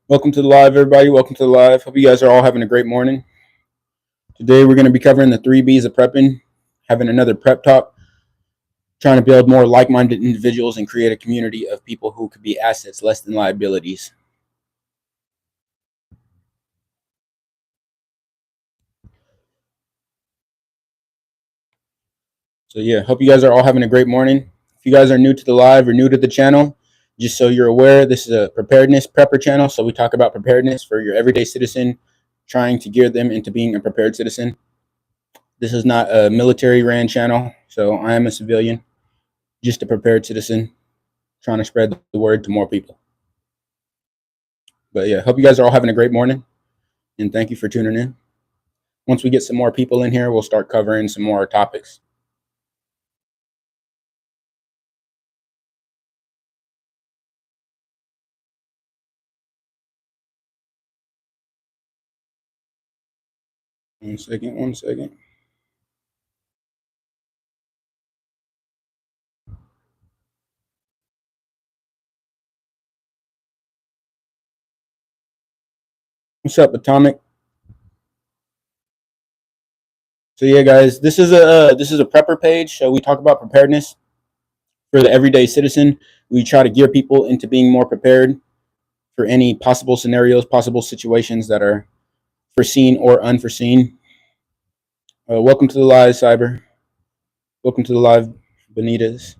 Welcome to the live, everybody. Welcome to the live. Hope you guys are all having a great morning. Today, we're going to be covering the 3B's of prepping, having another prep talk, trying to build more like minded individuals and create a community of people who could be assets less than liabilities. So, yeah, hope you guys are all having a great morning. If you guys are new to the live or new to the channel, just so you're aware, this is a preparedness prepper channel. So, we talk about preparedness for your everyday citizen, trying to gear them into being a prepared citizen. This is not a military ran channel, so I am a civilian, just a prepared citizen, trying to spread the word to more people. But yeah, hope you guys are all having a great morning, and thank you for tuning in. Once we get some more people in here, we'll start covering some more topics. One second. What's up, Atomic? So yeah, guys, this is a prepper page. So we talk about preparedness for the everyday citizen. We try to gear people into being more prepared for any possible scenarios, possible situations that are foreseen or unforeseen. Welcome to the live, Cyber. Welcome to the live, Benitez.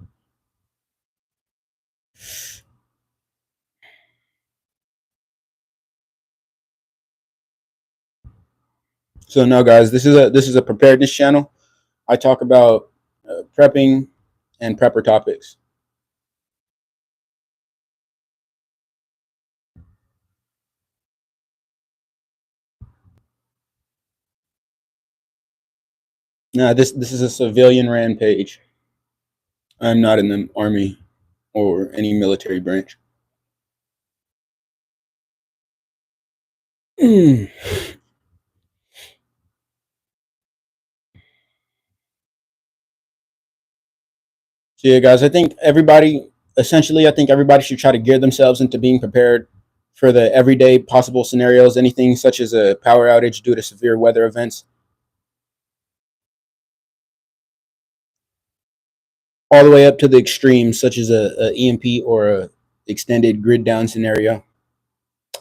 So now, guys, this is a preparedness channel. I talk about prepping and prepper topics. Now, this is a civilian ran page. I'm not in the army or any military branch. So yeah, guys, I think everybody should try to gear themselves into being prepared for the everyday possible scenarios, anything such as a power outage due to severe weather events, all the way up to the extremes, such as a EMP or a extended grid down scenario.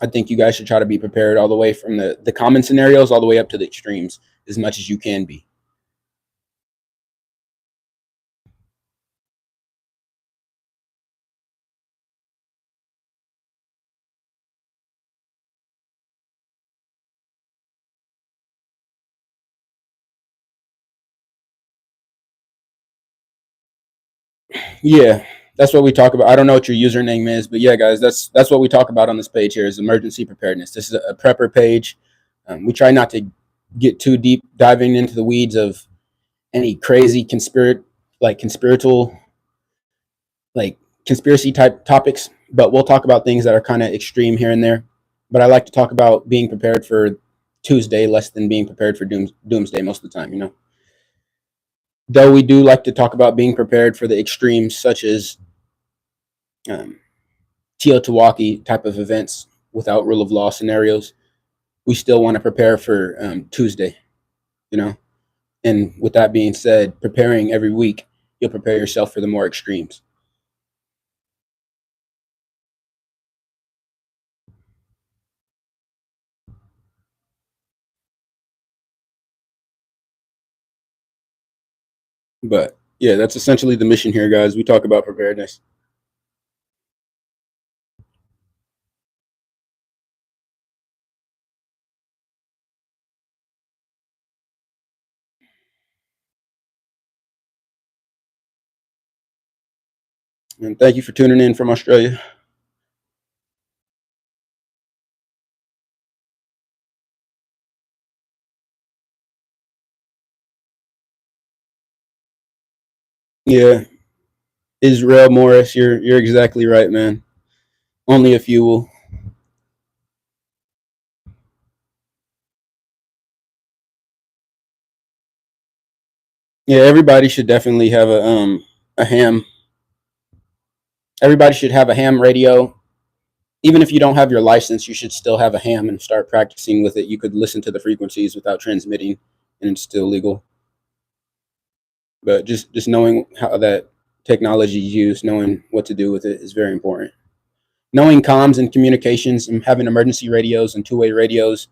I think you guys should try to be prepared all the way from the common scenarios all the way up to the extremes as much as you can be. Yeah, that's what we talk about. I don't know what your username is, but yeah, guys, that's what we talk about on this page here is emergency preparedness. This is a prepper page. We try not to get too deep diving into the weeds of any crazy conspiratorial, like conspiracy type topics, but we'll talk about things that are kind of extreme here and there. But I like to talk about being prepared for Tuesday less than being prepared for doomsday most of the time, you know. Though we do like to talk about being prepared for the extremes, such as um, Teotihuacan type of events without rule of law scenarios, we still want to prepare for Tuesday, you know. And with that being said, preparing every week, you'll prepare yourself for the more extremes. But yeah, that's essentially the mission here, guys. We talk about preparedness. And thank you for tuning in from Australia. Yeah, Israel Morris, you're exactly right, man. Only a few will. Yeah, everybody should definitely have a ham Everybody should have a ham radio. Even if you don't have your license, you should still have a ham and start practicing with it. You could listen to the frequencies without transmitting, and it's still legal. But just knowing how that technology is used, knowing what to do with it is very important. Knowing comms and communications and having emergency radios and two-way radios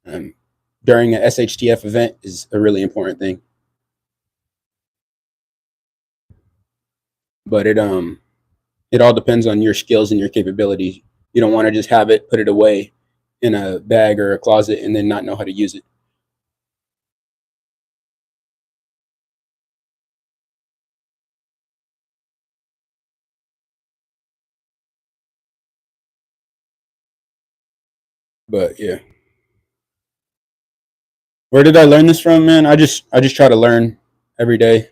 um, during an SHTF event is a really important thing. But it all depends on your skills and your capabilities. You don't want to just have it, put it away in a bag or a closet, and then not know how to use it. But yeah, where did I learn this from, man? I just try to learn every day.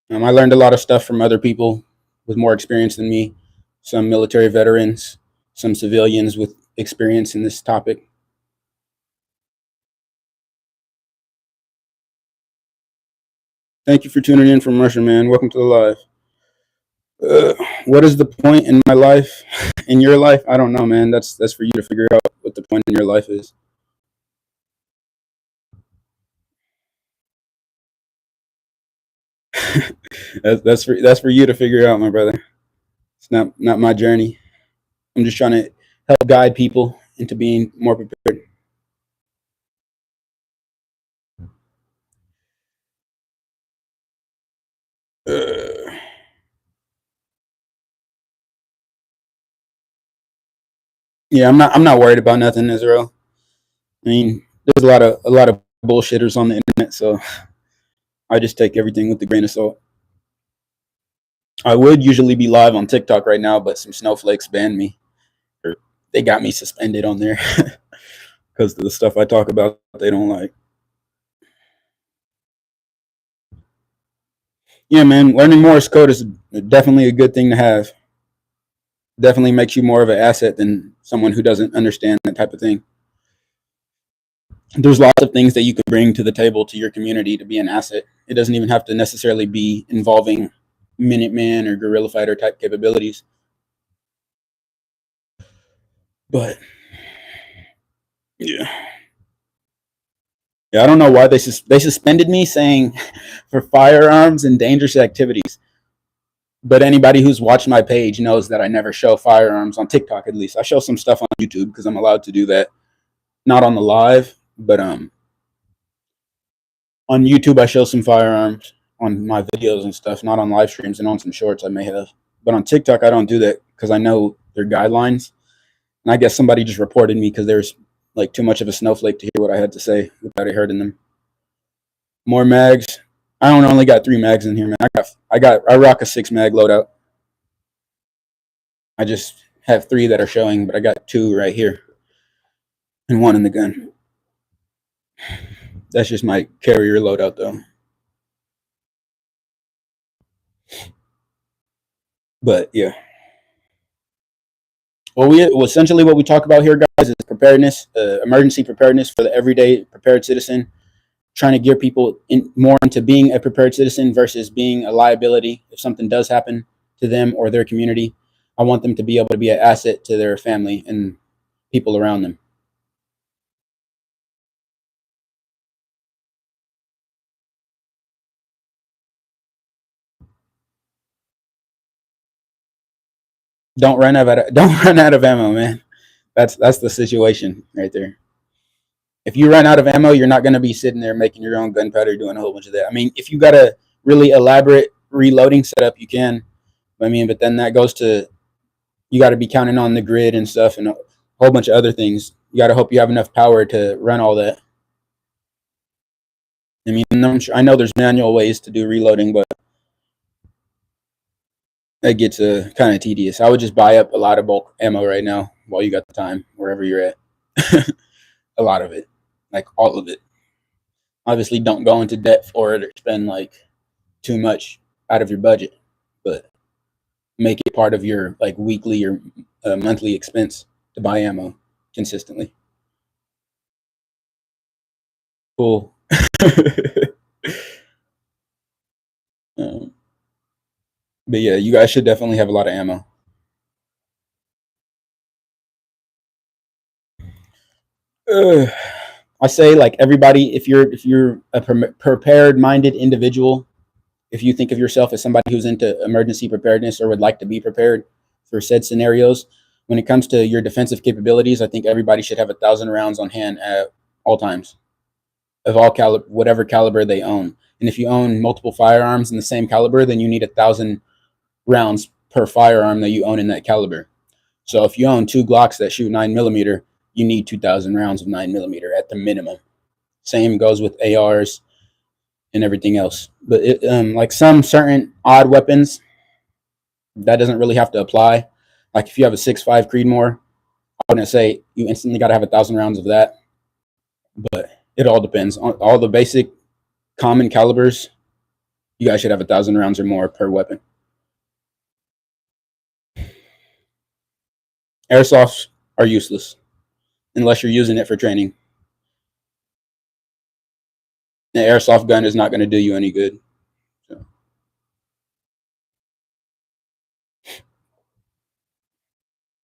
I learned a lot of stuff from other people with more experience than me, some military veterans, some civilians with experience in this topic. Thank you for tuning in from Russia, man. Welcome to the live. What is the point in my life, in your life? I don't know, man. That's for you to figure out what the point in your life is. That's for you to figure out, my brother. It's not my journey. I'm just trying to help guide people into being more prepared. Uh, yeah, I'm not worried about nothing, Israel. I mean, there's a lot of bullshitters on the internet, so I just take everything with a grain of salt. I would usually be live on TikTok right now, but some snowflakes banned me, or they got me suspended on there because of the stuff I talk about they don't like. Yeah, man, learning Morse code is definitely a good thing to have. Definitely makes you more of an asset than someone who doesn't understand that type of thing. There's lots of things that you could bring to the table to your community to be an asset. It doesn't even have to necessarily be involving Minuteman or guerrilla fighter type capabilities. But yeah, yeah, I don't know why they suspended me saying for firearms and dangerous activities. But anybody who's watched my page knows that I never show firearms on TikTok. At least I show some stuff on YouTube because I'm allowed to do that. Not on the live, but on YouTube I show some firearms on my videos and stuff. Not on live streams and on some shorts I may have. But on TikTok I don't do that because I know their guidelines. And I guess somebody just reported me because there's like too much of a snowflake to hear what I had to say without it hurting them. More mags. I don't only got 3 mags in here, man. I rock a 6 mag loadout. I just have 3 that are showing, but I got 2 right here and 1 in the gun. That's just my carrier loadout, though. But yeah, essentially what we talk about here, guys, is preparedness, emergency preparedness for the everyday prepared citizen. Trying to gear people more into being a prepared citizen versus being a liability if something does happen to them or their community. I want them to be able to be an asset to their family and people around them. Don't run out of ammo, man. That's the situation right there. If you run out of ammo, you're not going to be sitting there making your own gunpowder, doing a whole bunch of that. I mean, if you got a really elaborate reloading setup, you can. I mean, but then that goes to you got to be counting on the grid and stuff and a whole bunch of other things. You got to hope you have enough power to run all that. I mean, I know there's manual ways to do reloading, but that gets kind of tedious. I would just buy up a lot of bulk ammo right now while you got the time, wherever you're at. A lot of it, like all of it. Obviously, don't go into debt for it or spend like too much out of your budget, but make it part of your like weekly or monthly expense to buy ammo consistently. Cool. um, But yeah, you guys should definitely have a lot of ammo. Uh, I say like everybody, if you're a prepared minded individual, if you think of yourself as somebody who's into emergency preparedness or would like to be prepared for said scenarios, when it comes to your defensive capabilities, I think everybody should have 1,000 rounds on hand at all times of all caliber, whatever caliber they own. And if you own multiple firearms in the same caliber, then you need 1,000 rounds per firearm that you own in that caliber. So if you own two Glocks that shoot 9mm, you need 2,000 rounds of 9mm at the minimum. Same goes with ARs and everything else. But like some certain odd weapons, that doesn't really have to apply. Like if you have a 6.5 Creedmoor, I wouldn't say you instantly got to have 1,000 rounds of that. But it all depends on all the basic common calibers. You guys should have 1,000 rounds or more per weapon. Airsofts are useless unless you're using it for training. An airsoft gun is not going to do you any good. So.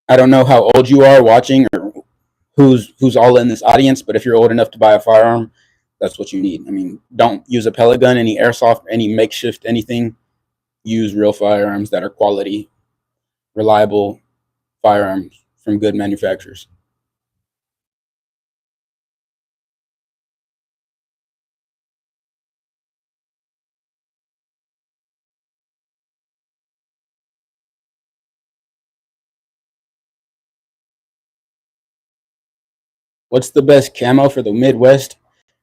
I don't know how old you are watching or who's all in this audience, but if you're old enough to buy a firearm, that's what you need. I mean, don't use a pellet gun, any airsoft, any makeshift, anything. Use real firearms that are quality, reliable firearms from good manufacturers. What's the best camo for the Midwest?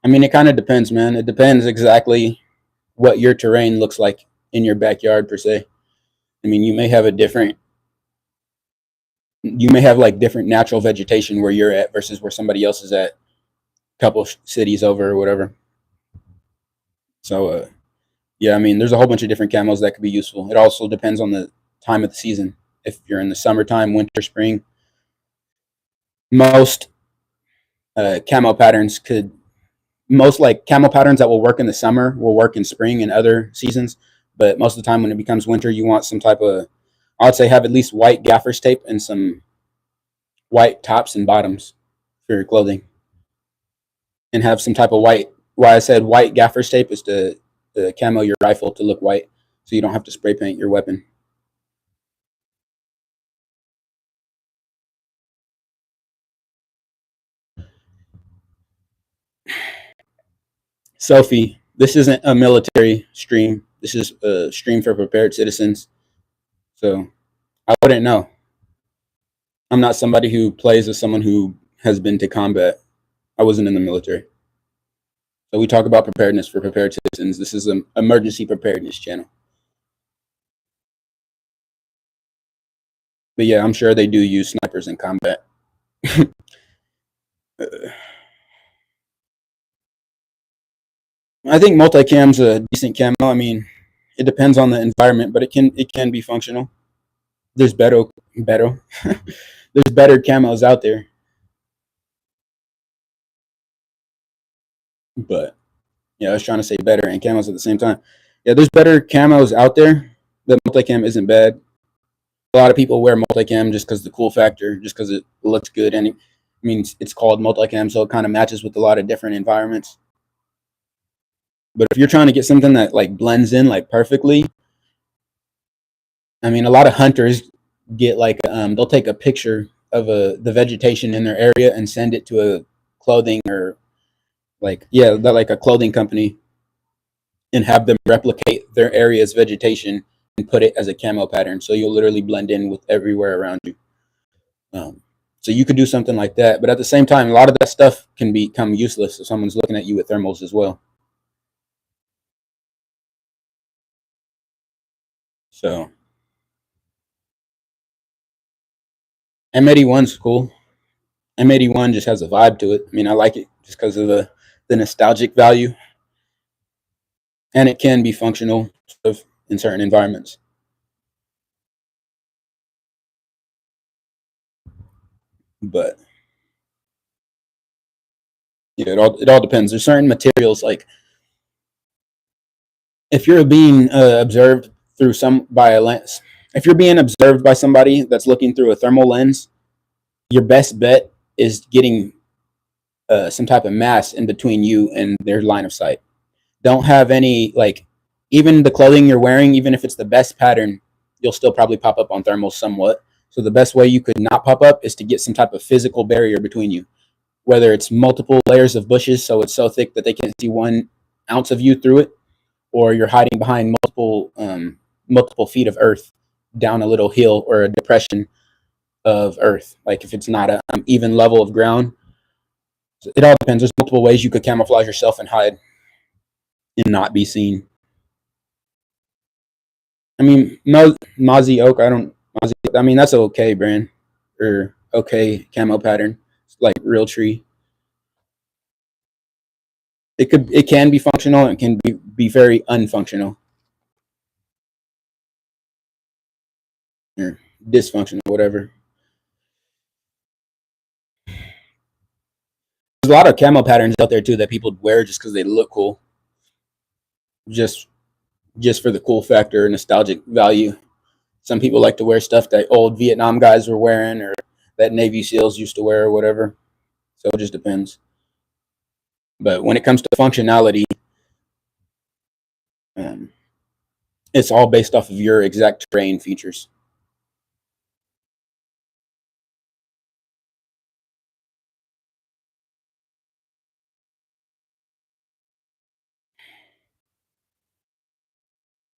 I mean, it kind of depends, man. It depends exactly what your terrain looks like in your backyard, per se. I mean, you may have like different natural vegetation where you're at versus where somebody else is at, a couple cities over or whatever. So, yeah, I mean, there's a whole bunch of different camos that could be useful. It also depends on the time of the season. If you're in the summertime, winter, spring, most camo patterns could most like camo patterns that will work in the summer will work in spring and other seasons. But most of the time, when it becomes winter, you want some type of, I'd say, have at least white gaffer's tape and some white tops and bottoms for your clothing, and have some type of white. Why I said white gaffer's tape is to camo your rifle to look white, so you don't have to spray paint your weapon. Sophie, this isn't a military stream. This is a stream for prepared citizens. So I wouldn't know. I'm not somebody who plays as someone who has been to combat. I wasn't in the military. So we talk about preparedness for prepared citizens. This is an emergency preparedness channel. But yeah, I'm sure they do use snipers in combat. I think multicam's a decent camo. I mean, it depends on the environment, but it can be functional. There's better there's better camos out there, but yeah, I was trying to say better and camos at the same time. Yeah, there's better camos out there. The multicam isn't bad. A lot of people wear multicam just because the cool factor, just because it looks good, and it means it's called multicam, so it kind of matches with a lot of different environments. But if you're trying to get something that like blends in like perfectly, I mean, a lot of hunters get like they'll take a picture of the vegetation in their area and send it to a clothing or like yeah, that like a clothing company and have them replicate their area's vegetation and put it as a camo pattern. So you'll literally blend in with everywhere around you. Um, so you could do something like that, but at the same time, a lot of that stuff can become useless if someone's looking at you with thermals as well. So M81's cool. M81 just has a vibe to it. I mean, I like it just because of the nostalgic value, and it can be functional sort of in certain environments. But yeah, it all depends. There's certain materials like if you're being observed through some by a lens. If you're being observed by somebody that's looking through a thermal lens, your best bet is getting some type of mass in between you and their line of sight. Don't have any, like, even the clothing you're wearing, even if it's the best pattern, you'll still probably pop up on thermals somewhat. So the best way you could not pop up is to get some type of physical barrier between you, whether it's multiple layers of bushes so it's so thick that they can't see 1 ounce of you through it, or you're hiding behind multiple feet of earth down a little hill or a depression of earth. Like if it's not an even level of ground, it all depends. There's multiple ways you could camouflage yourself and hide and not be seen. I mean, Mozzie Oak. I mean, that's an okay brand or okay camo pattern. It's like real tree. It can be functional. It can be very unfunctional or dysfunctional, whatever. There's a lot of camo patterns out there too that people wear just because they look cool, just just for the cool factor, nostalgic value. Some people like to wear stuff that old Vietnam guys were wearing or that Navy SEALs used to wear or whatever. So it just depends. But when it comes to functionality, um, it's all based off of your exact terrain features.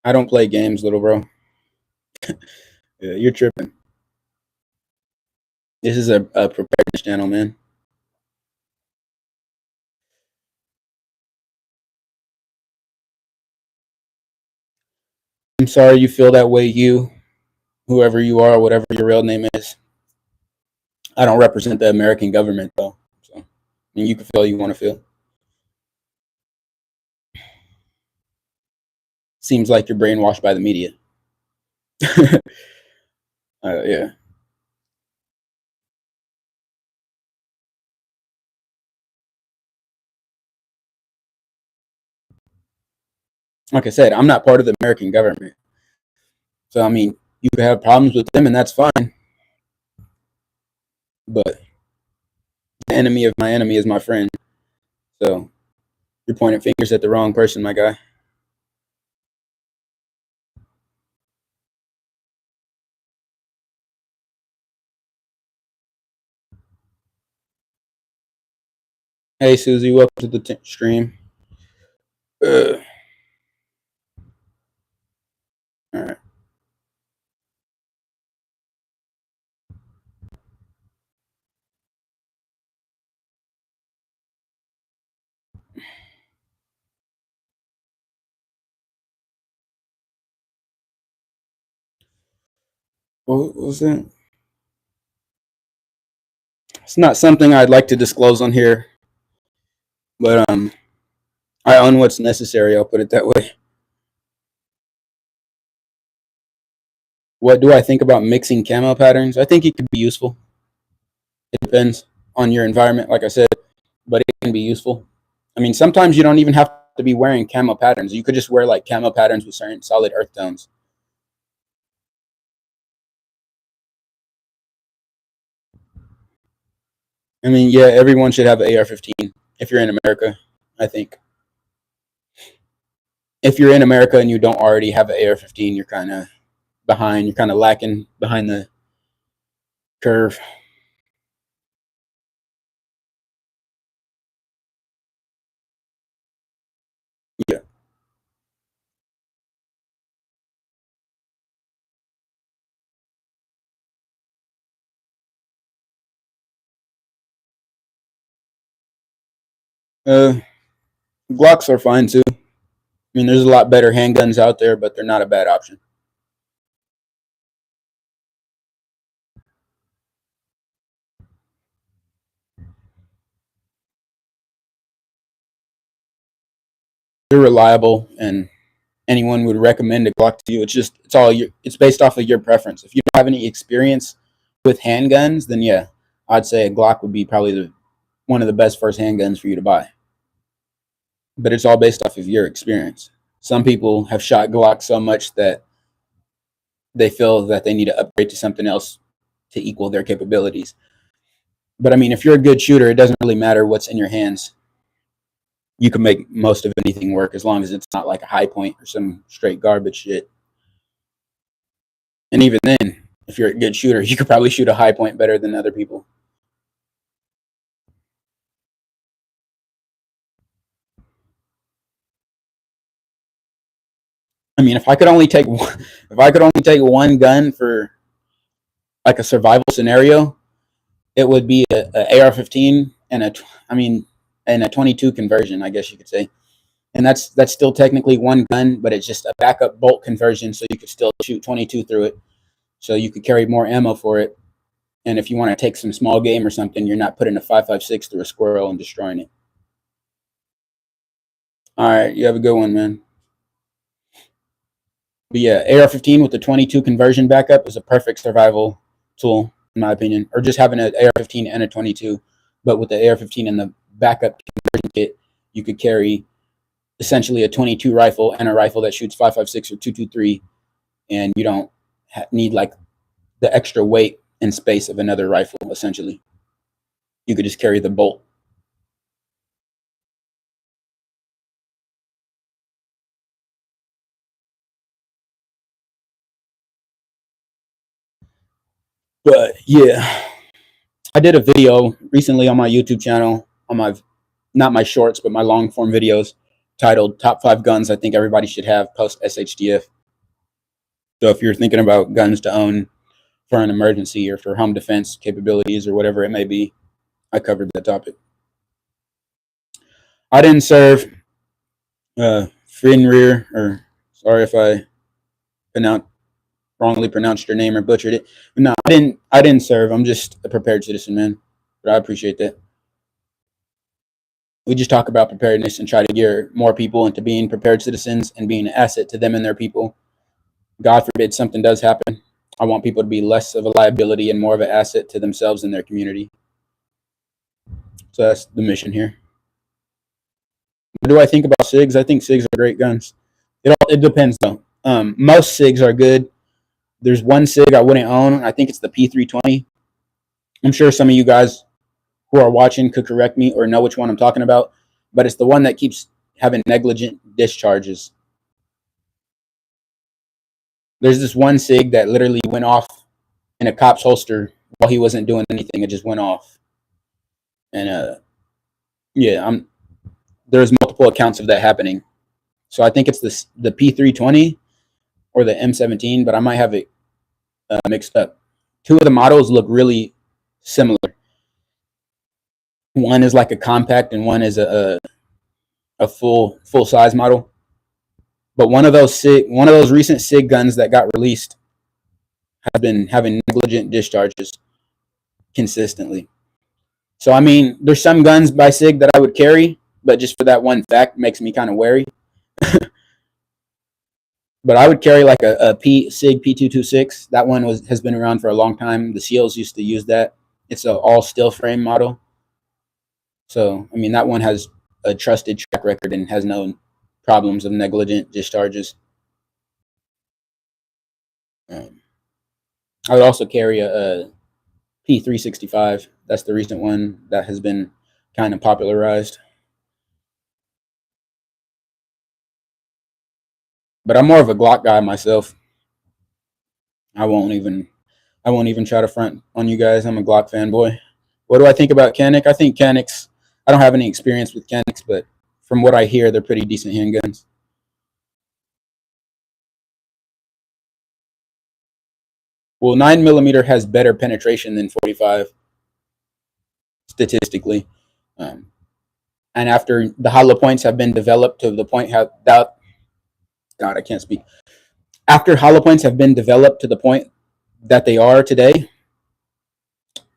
I don't play games, little bro. Yeah, you're tripping. This is a preparedness channel, man. I'm sorry you feel that way, you, whoever you are, whatever your real name is. I don't represent the American government, though. So, I mean, you can feel you want to feel. Seems like you're brainwashed by the media. Yeah. Like I said, I'm not part of the American government. So, I mean, you could have problems with them, and that's fine. But the enemy of my enemy is my friend. So, you're pointing fingers at the wrong person, my guy. Hey, Susie, welcome to the stream. All right. What was that? It's not something I'd like to disclose on here, but I own what's necessary. I'll put it that way. What do I think about mixing camo patterns? I think it could be useful. It depends on your environment, like I said, but it can be useful. I mean, sometimes you don't even have to be wearing camo patterns. You could just wear like camo patterns with certain solid earth tones. I mean, yeah, everyone should have an AR-15 if you're in America, I think. If you're in America and you don't already have an AR-15, you're kind of behind. You're kind of lacking behind the curve. Yeah. Uh, Glocks are fine too. I mean, there's a lot better handguns out there, but they're not a bad option. They're reliable, and anyone would recommend a Glock to you. It's based off of your preference. If you don't have any experience with handguns, then yeah, I'd say a Glock would be probably one of the best first handguns for you to buy. But it's all based off of your experience. Some people have shot Glock so much that they feel that they need to upgrade to something else to equal their capabilities. But I mean, if you're a good shooter, it doesn't really matter what's in your hands. You can make most of anything work as long as it's not like a high point or some straight garbage shit. And even then, if you're a good shooter, you could probably shoot a high point better than other people. I mean, if I could only take one gun for like a survival scenario, it would be a AR-15 and a 22 conversion, I guess you could say. And that's still technically one gun, but it's just a backup bolt conversion, so you could still shoot 22 through it. So you could carry more ammo for it. And if you want to take some small game or something, you're not putting a 5.56 through a squirrel and destroying it. All right, you have a good one, man. But yeah, AR-15 with the 22 conversion backup is a perfect survival tool, in my opinion. Or just having an AR-15 and a 22, but with the AR-15 and the backup conversion kit, you could carry essentially a 22 rifle and a rifle that shoots 5.56 or 2.23, and you don't need like the extra weight and space of another rifle. Essentially, you could just carry the bolt. But yeah, I did a video recently on my YouTube channel, on my, not my shorts, but my long form videos, titled Top 5 Guns I Think Everybody Should Have Post SHTF. So if you're thinking about guns to own for an emergency or for home defense capabilities or whatever it may be, I covered that topic. I didn't serve Fenrir, or sorry if I wrongly pronounced your name or butchered it. But no, I didn't serve. I'm just a prepared citizen, man. But I appreciate that. We just talk about preparedness and try to gear more people into being prepared citizens and being an asset to them and their people. God forbid something does happen. I want people to be less of a liability and more of an asset to themselves and their community. So that's the mission here. What do I think about SIGs? I think SIGs are great guns. It depends though. Most SIGs are good. There's one SIG I wouldn't own. I think it's the P320. I'm sure some of you guys who are watching could correct me or know which one I'm talking about, but it's the one that keeps having negligent discharges. There's this one SIG that literally went off in a cop's holster while he wasn't doing anything. It just went off. And yeah, there's multiple accounts of that happening. So I think it's the P320 or the M17, but I might have it mixed up. Two of the models look really similar. One is like a compact, and one is a full size model. But one of those recent SIG guns that got released has been having negligent discharges consistently. So I mean, there's some guns by SIG that I would carry, but just for that one fact makes me kind of wary. But I would carry like a SIG P226. That one has been around for a long time. The SEALs used to use that. It's an all steel frame model. So I mean, that one has a trusted track record and has no problems of negligent discharges. I would also carry a P365. That's the recent one that has been kind of popularized. But I'm more of a Glock guy myself. I won't even try to front on you guys. I'm a Glock fanboy. What do I think about Canik? I think Caniks, I don't have any experience with Caniks, but from what I hear, they're pretty decent handguns. Well, 9mm has better penetration than 45, statistically. And after the hollow points have been developed to the point that, God, I can't speak. After hollow points have been developed to the point that they are today,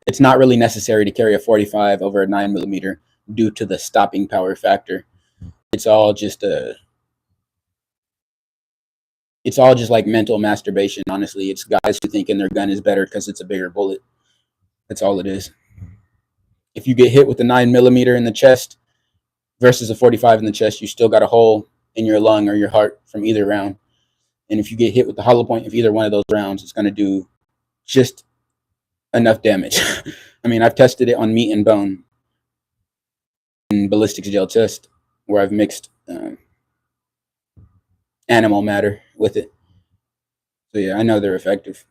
it's not really necessary to carry a 45 over a 9mm due to the stopping power factor. It's all just like mental masturbation, honestly. It's guys who thinking their gun is better because it's a bigger bullet. That's all it is. If you get hit with a 9mm in the chest versus a 45 in the chest, you still got a hole in your lung or your heart from either round. And if you get hit with the hollow point of either one of those rounds, it's going to do just enough damage. I mean, I've tested it on meat and bone in ballistics gel test where I've mixed animal matter with it. So yeah, I know they're effective.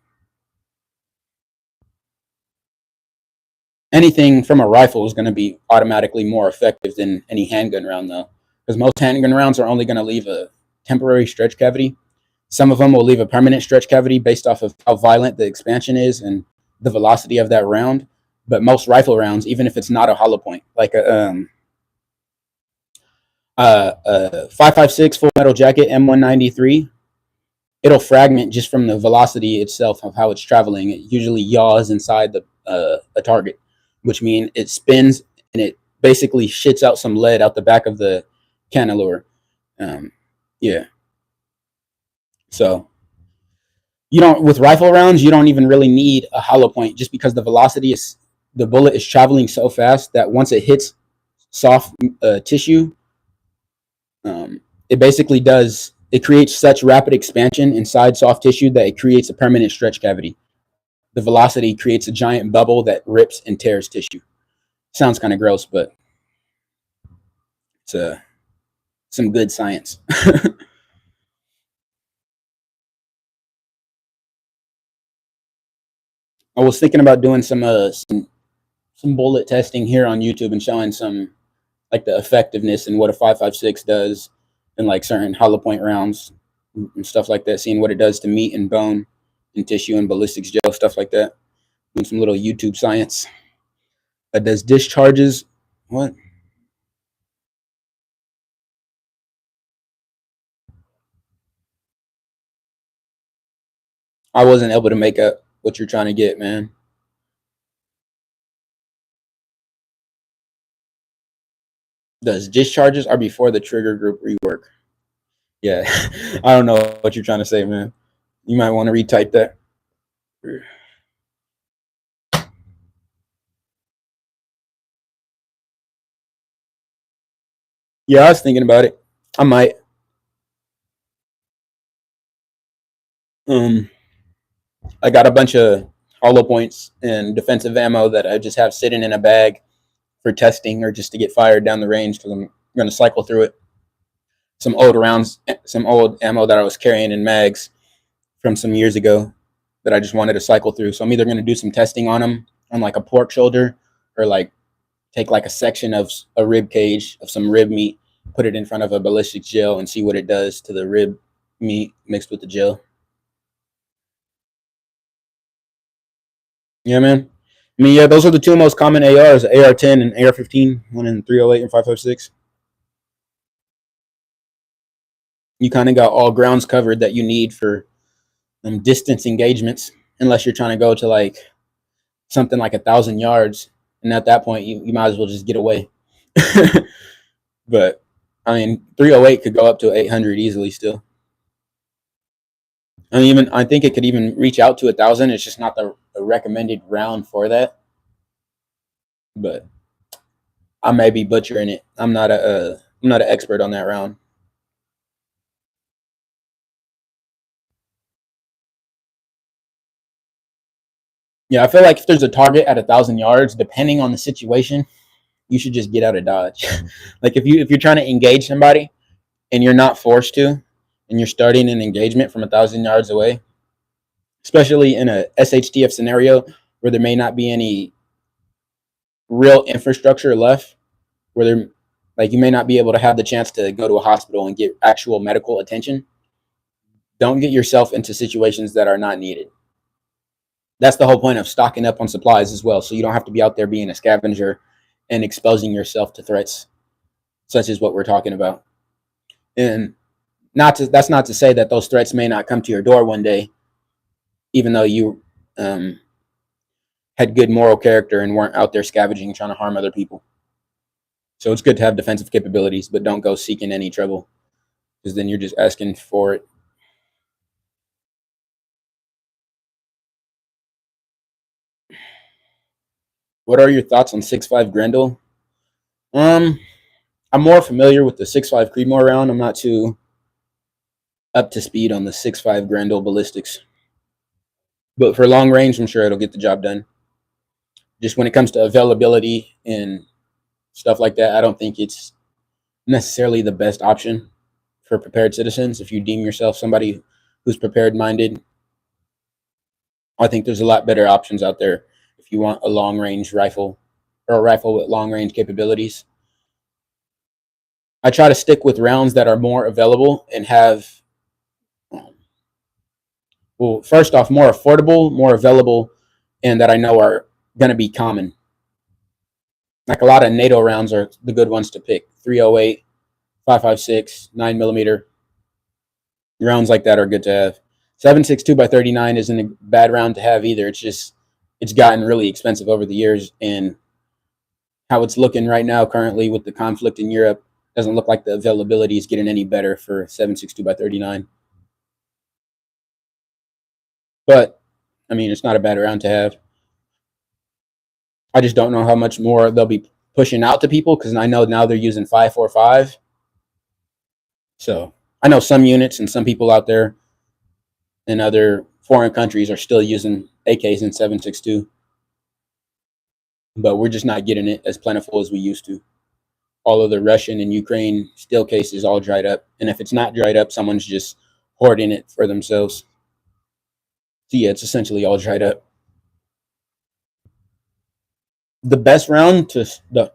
Anything from a rifle is going to be automatically more effective than any handgun round, though, because most handgun rounds are only going to leave a temporary stretch cavity. Some of them will leave a permanent stretch cavity based off of how violent the expansion is and the velocity of that round. But most rifle rounds, even if it's not a hollow point, like a 5.56 full metal jacket M193, it'll fragment just from the velocity itself of how it's traveling. It usually yaws inside a target, which means it spins and it basically shits out some lead out the back of the cannelure. Yeah. So you don't, with rifle rounds, you don't even really need a hollow point just because the bullet is traveling so fast that once it hits soft tissue, it basically it creates such rapid expansion inside soft tissue that it creates a permanent stretch cavity. The velocity creates a giant bubble that rips and tears tissue. Sounds kind of gross, but it's some good science. I was thinking about doing some bullet testing here on YouTube and showing some like the effectiveness and what a 5.56 does in like certain hollow point rounds and stuff like that, seeing what it does to meat and bone and tissue and ballistics gel, stuff like that. Doing some little YouTube science. Does discharges what? I wasn't able to make up what you're trying to get, man. Does discharges are before the trigger group rework? Yeah, I don't know what you're trying to say, man. You might want to retype that. Yeah, I was thinking about it. I might. Um, I got a bunch of hollow points and defensive ammo that I just have sitting in a bag for testing or just to get fired down the range because I'm going to cycle through it. Some old rounds, some old ammo that I was carrying in mags from some years ago that I just wanted to cycle through. So I'm either going to do some testing on them on like a pork shoulder or like take like a section of a rib cage of some rib meat, put it in front of a ballistic gel and see what it does to the rib meat mixed with the gel. Yeah, man. I mean, yeah, those are the two most common ARs: AR-10 and AR-15, one in 308 and 5.56. You kind of got all grounds covered that you need for distance engagements, unless you're trying to go to like something like 1,000 yards, and at that point, you might as well just get away. But I mean, 308 could go up to 800 easily still. I mean, even I think it could even reach out to 1,000. It's just not the recommended round for that. But I may be butchering it. I'm not an expert on that round. Yeah, I feel like if there's a target at 1,000 yards, depending on the situation, you should just get out of dodge. Like if you're trying to engage somebody and you're not forced to, and you're starting an engagement from 1,000 yards away, especially in a SHTF scenario where there may not be any real infrastructure left, where there like you may not be able to have the chance to go to a hospital and get actual medical attention. Don't get yourself into situations that are not needed. That's the whole point of stocking up on supplies as well, so you don't have to be out there being a scavenger and exposing yourself to threats such as what we're talking about. And that's not to say that those threats may not come to your door one day, even though you had good moral character and weren't out there scavenging trying to harm other people. So it's good to have defensive capabilities, but don't go seeking any trouble because then you're just asking for it. What are your thoughts on 6.5 Grendel? Um, I'm more familiar with the 6.5 Creedmoor round. I'm not too up to speed on the 6.5 Grendel ballistics. But for long range, I'm sure it'll get the job done. Just when it comes to availability and stuff like that, I don't think it's necessarily the best option for prepared citizens. If you deem yourself somebody who's prepared minded, I think there's a lot better options out there if you want a long range rifle or a rifle with long range capabilities. I try to stick with rounds that are more available and have, well, first off, more affordable, more available, and that I know are going to be common. Like a lot of NATO rounds are the good ones to pick. 308, 5.56, 9mm rounds like that are good to have. 7.62 by 39 isn't a bad round to have either. It's just it's gotten really expensive over the years, and how it's looking right now currently with the conflict in Europe doesn't look like the availability is getting any better for 7.62 by 39. But I mean, it's not a bad round to have. I just don't know how much more they'll be pushing out to people because I know now they're using 5.45. So I know some units and some people out there in other foreign countries are still using AKs in 7.62, but we're just not getting it as plentiful as we used to. All of the Russian and Ukraine steel cases all dried up, and if it's not dried up, someone's just hoarding it for themselves. So yeah, it's essentially all dried up. The best round to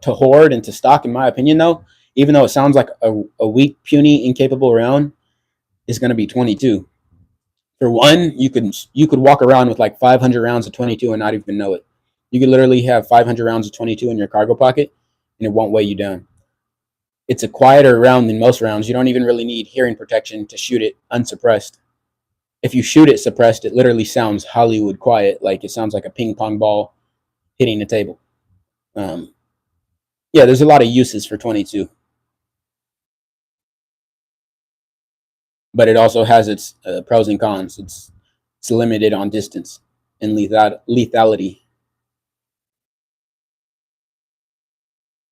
hoard and to stock, in my opinion, though, even though it sounds like a weak, puny, incapable round, is going to be 22. For one, you could walk around with like 500 rounds of 22 and not even know it. You could literally have 500 rounds of 22 in your cargo pocket, and it won't weigh you down. It's a quieter round than most rounds. You don't even really need hearing protection to shoot it unsuppressed. If you shoot it suppressed, it literally sounds Hollywood quiet, like it sounds like a ping pong ball hitting the table. Um, yeah, there's a lot of uses for 22, but it also has its pros and cons. It's limited on distance and lethality.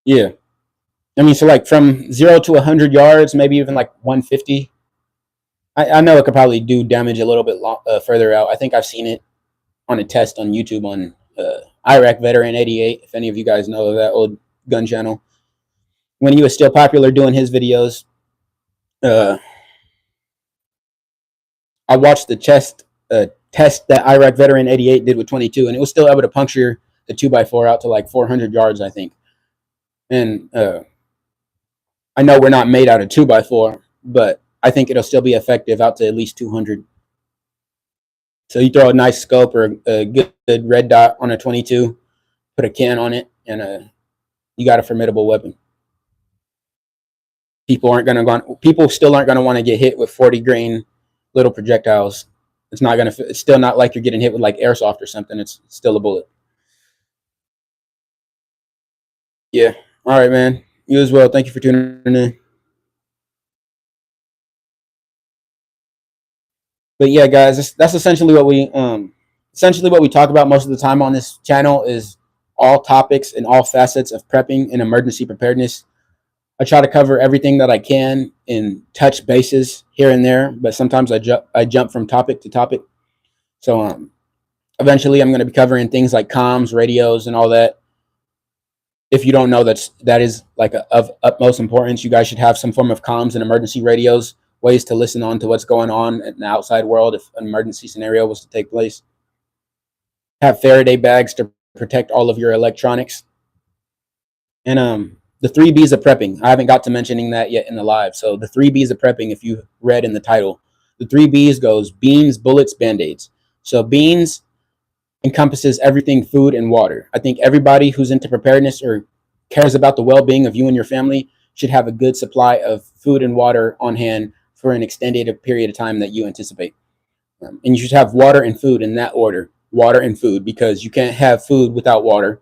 Yeah, I mean, so like from 0 to 100 yards, maybe even like 150. I know it could probably do damage a little bit further out. I think I've seen it on a test on YouTube on Iraq Veteran 88. If any of you guys know that old gun channel, when he was still popular doing his videos, uh, I watched the test that Iraq Veteran 88 did with 22, and it was still able to puncture the 2x4 out to like 400 yards, I think. And I know we're not made out of 2x4, but I think it'll still be effective out to at least 200. So you throw a nice scope or a good red dot on a 22, put a can on it, and you got a formidable weapon. People still aren't gonna want to get hit with 40 grain little projectiles. It's still not like you're getting hit with like airsoft or something. It's still a bullet. Yeah. All right, man. You as well. Thank you for tuning in. But yeah, guys, that's essentially what we talk about most of the time on this channel is all topics and all facets of prepping and emergency preparedness. I try to cover everything that I can and touch bases here and there, but sometimes I jump from topic to topic. So eventually I'm going to be covering things like comms, radios, and all that. If you don't know, that is like of utmost importance. You guys should have some form of comms and emergency radios, ways to listen on to what's going on in the outside world if an emergency scenario was to take place. Have Faraday bags to protect all of your electronics. And the 3B's of prepping. I haven't got to mentioning that yet in the live. So the 3B's of prepping, if you read in the title, the 3B's goes beans, bullets, band-aids. So beans encompasses everything food and water. I think everybody who's into preparedness or cares about the well-being of you and your family should have a good supply of food and water on hand for an extended period of time that you anticipate. And you should have water and food in that order. Water and food, because you can't have food without water,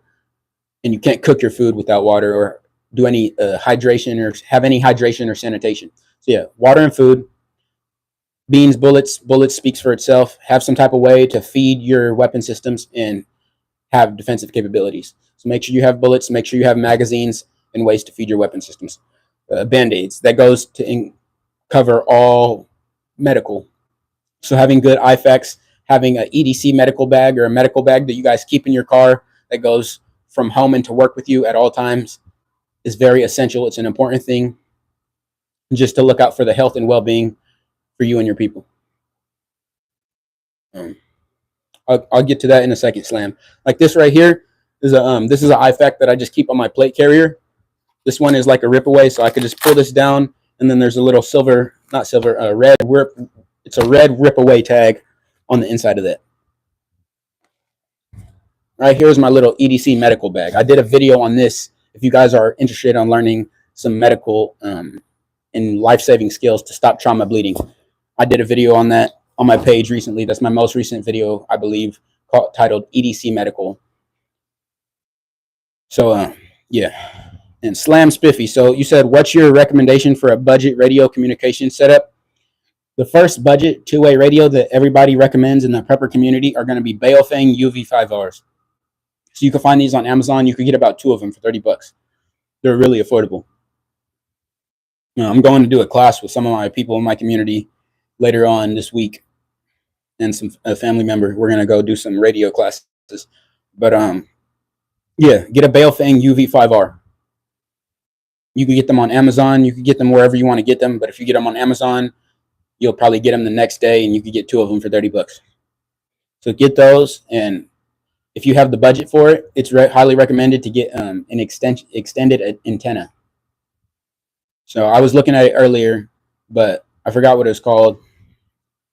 and you can't cook your food without water or do any hydration or have any hydration or sanitation. So yeah, water and food. Beans, bullets speaks for itself. Have some type of way to feed your weapon systems and have defensive capabilities. So make sure you have bullets, make sure you have magazines and ways to feed your weapon systems. Band-aids, that goes to cover all medical. So having good IFAKs, having an EDC medical bag or a medical bag that you guys keep in your car that goes from home into work with you at all times is very essential. It's an important thing just to look out for the health and well-being for you and your people. I'll get to that in a second, Slam. Like this right here is this is an IFAK that I just keep on my plate carrier. This one is like a rip away, so I could just pull this down, and then there's a little silver, not silver, red rip. It's a red rip away tag on the inside of that. Right, here's my little EDC medical bag. I did a video on this. If you guys are interested in learning some medical and life-saving skills to stop trauma bleeding, I did a video on that on my page recently. That's my most recent video, I believe, titled EDC Medical. So, yeah. And Slam Spiffy. So you said, what's your recommendation for a budget radio communication setup? The first budget two-way radio that everybody recommends in the prepper community are going to be Baofeng UV5Rs. So you can find these on Amazon. You could get about 2 of them for $30. They're really affordable. I'm going to do a class with some of my people in my community later on this week, and a family member. We're going to go do some radio classes. But yeah, get a Baofeng UV5R. You can get them on Amazon. You can get them wherever you want to get them. But if you get them on Amazon, you'll probably get them the next day, and you could get 2 of them for $30. So get those, and if you have the budget for it, it's highly recommended to get an extended antenna. So I was looking at it earlier, but I forgot what it was called.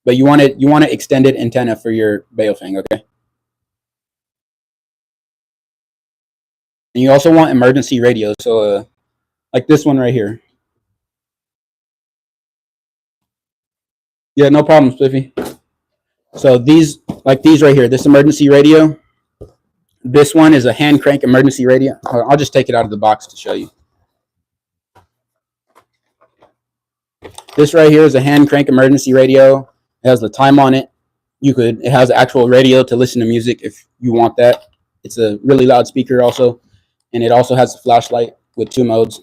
But you want an extended antenna for your Baofeng, okay? And you also want emergency radio. So like this one right here. Yeah, no problem, Spiffy. So these right here, this emergency radio. This one is a hand crank emergency radio. I'll just take it out of the box to show you. This right here is a hand crank emergency radio. It has the time on it. It has actual radio to listen to music if you want that. It's a really loud speaker also. And it also has a flashlight with 2 modes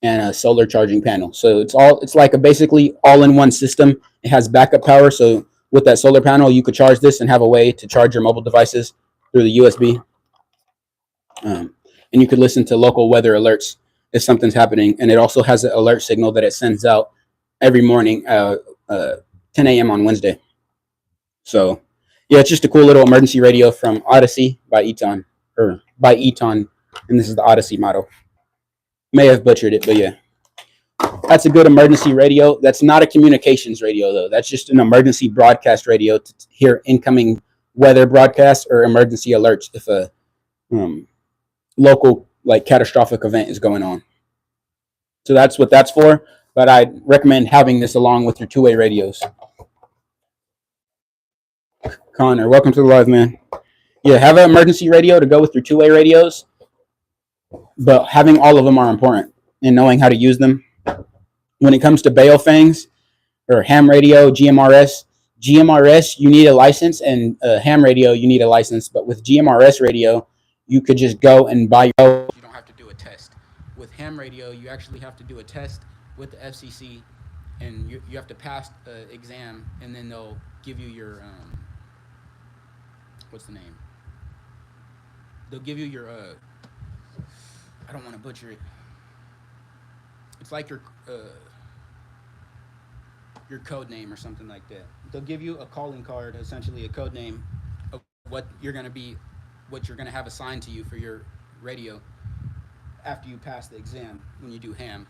and a solar charging panel. So it's like a basically all-in-one system. It has backup power. So with that solar panel, you could charge this and have a way to charge your mobile devices through the USB. And you could listen to local weather alerts if something's happening. And it also has an alert signal that it sends out every morning, 10 a.m. on Wednesday. So yeah, it's just a cool little emergency radio from Odyssey by Eton, and this is the Odyssey model. May have butchered it, but yeah. That's a good emergency radio. That's not a communications radio, though. That's just an emergency broadcast radio to hear incoming weather broadcasts or emergency alerts if a local catastrophic event is going on. So that's what that's for. But I'd recommend having this along with your 2-way radios. Connor, welcome to the live, man. Yeah, have an emergency radio to go with your 2-way radios. But having all of them are important and knowing how to use them. When it comes to Baofengs or ham radio, GMRS, you need a license, and ham radio, you need a license. But with GMRS radio, you could just go and buy your own. You don't have to do a test. With ham radio, you actually have to do a test with the FCC, and you have to pass the exam, and then they'll give you your, what's the name? They'll give you your, I don't want to butcher it. It's like your code name or something like that. They'll give you a calling card, essentially a code name of what you're going to have assigned to you for your radio after you pass the exam when you do ham.